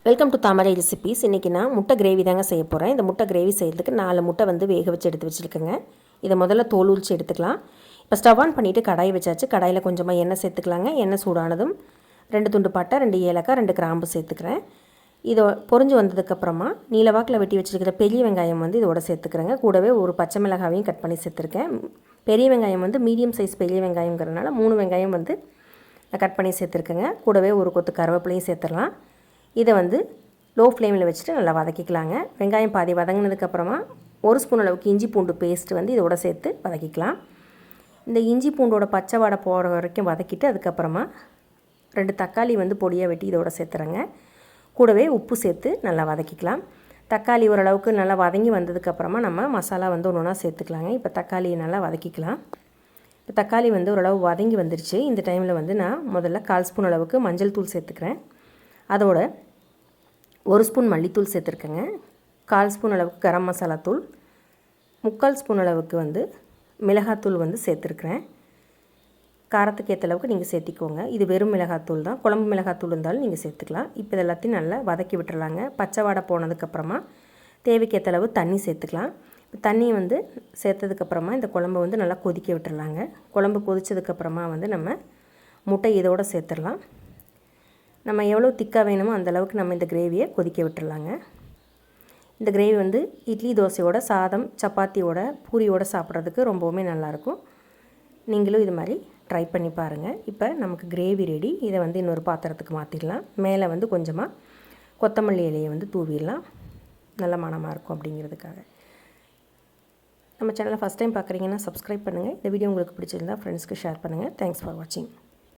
Welcome to Thamarai recipes. இன்றைக்கி நான் முட்டை கிரேவி தாங்க செய்ய போகிறேன். இந்த முட்டை கிரேவி செய்கிறதுக்கு 4 முட்டை வந்து வேக வச்சு எடுத்து வச்சுருக்கேங்க. இதை முதல்ல தோல் உரித்து எடுத்துக்கலாம். இப்போ ஸ்டவ் ஆன் பண்ணிவிட்டு கடாய் வச்சாச்சு. கடாயில் கொஞ்சமாக எண்ணெய் சேர்த்துக்கலாங்க. எண்ணெய் சூடானதும் 2 துண்டு பட்டை, 2 ஏலக்காய், 2 கிராம்பு சேர்த்துக்கிறேன். இதை பொரிஞ்சு வந்ததுக்கப்புறமா நீலவாக்கில் வெட்டி வச்சுருக்கிற பெரிய வெங்காயம் வந்து இதோட சேர்த்துக்கிறேங்க. கூடவே ஒரு பச்சை மிளகாவையும் கட் பண்ணி சேர்த்துருக்கேன். பெரிய வெங்காயம் வந்து மீடியம் சைஸ் பெரிய வெங்காயங்கிறதுனால 3 வெங்காயம் வந்து நான் கட் பண்ணி சேர்த்துருக்கேங்க. கூடவே ஒரு கொத்து கருவேப்பிலையும் சேர்த்துடலாம். இதை வந்து லோ ஃப்ளேமில் வச்சுட்டு நல்லா வதக்கிக்கலாங்க. வெங்காயம் பாதி வதங்கினதுக்கப்புறமா 1 ஸ்பூன் அளவுக்கு இஞ்சி பூண்டு பேஸ்ட் வந்து இதோட சேர்த்து வதக்கிக்கலாம். இந்த இஞ்சி பூண்டோட பச்சை வாடை போகிற வரைக்கும் வதக்கிட்டு அதுக்கப்புறமா 2 தக்காளி வந்து பொடியாக வெட்டி இதோட சேர்த்துறேங்க. கூடவே உப்பு சேர்த்து நல்லா வதக்கிக்கலாம். தக்காளி ஓரளவுக்கு நல்லா வதங்கி வந்ததுக்கப்புறமா நம்ம மசாலா வந்து ஒன்று ஒன்றா சேர்த்துக்கலாங்க. இப்போ தக்காளியை நல்லா வதக்கிக்கலாம். இப்போ தக்காளி வந்து ஓரளவு வதங்கி வந்துருச்சு. இந்த டைமில் வந்து நான் முதல்ல 1/4 ஸ்பூன் அளவுக்கு மஞ்சள் தூள் சேர்த்துக்கிறேன். அதோட 1 ஸ்பூன் மல்லித்தூள் சேர்த்துருக்கேங்க. 1/4 ஸ்பூன் அளவுக்கு கரம் மசாலா தூள், 3/4 ஸ்பூன் அளவுக்கு வந்து மிளகாத்தூள் வந்து சேர்த்துருக்குறேன். காரத்துக்கு ஏற்ற அளவுக்கு நீங்கள் சேர்த்திக்கோங்க. இது வெறும் மிளகாத்தூள் தான். குழம்பு மிளகாத்தூள் இருந்தாலும் நீங்கள் சேர்த்துக்கலாம். இப்போ இது எல்லாத்தையும் நல்லா வதக்கி விட்டுறலாங்க. பச்சை வாடை போனதுக்கப்புறமா தேவைக்கு ஏற்ற அளவு தண்ணி சேர்த்துக்கலாம். தண்ணி வந்து சேர்த்ததுக்கப்புறமா இந்த குழம்பு வந்து நல்லா கொதிக்க விட்டுறலாங்க. குழம்பு கொதித்ததுக்கப்புறமா வந்து நம்ம முட்டை இதோடு சேர்த்துடலாம். நம்ம எவ்வளோ திக்காக வேணுமோ அந்தளவுக்கு நம்ம இந்த கிரேவியை கொதிக்க விட்டுறலாங்க. இந்த கிரேவி வந்து இட்லி தோசையோட, சாதம், சப்பாத்தியோட, பூரியோட சாப்பிட்றதுக்கு ரொம்பவுமே நல்லாயிருக்கும். நீங்களும் இது மாதிரி ட்ரை பண்ணி பாருங்கள். இப்போ நமக்கு கிரேவி ரெடி. இதை வந்து இன்னொரு பாத்திரத்துக்கு மாற்றிடலாம். மேலே வந்து கொஞ்சமாக கொத்தமல்லி இலையை வந்து தூவிடலாம். நல்ல மணமாக இருக்கும் அப்படிங்கிறதுக்காக. நம்ம சேனலை ஃபஸ்ட் டைம் பார்க்குறீங்கன்னா சப்ஸ்கிரைப் பண்ணுங்கள். இந்த வீடியோ உங்களுக்கு பிடிச்சிருந்தா ஃப்ரெண்ட்ஸ்க்கு ஷேர் பண்ணுங்கள். தேங்க்ஸ் ஃபார் வாட்சிங்.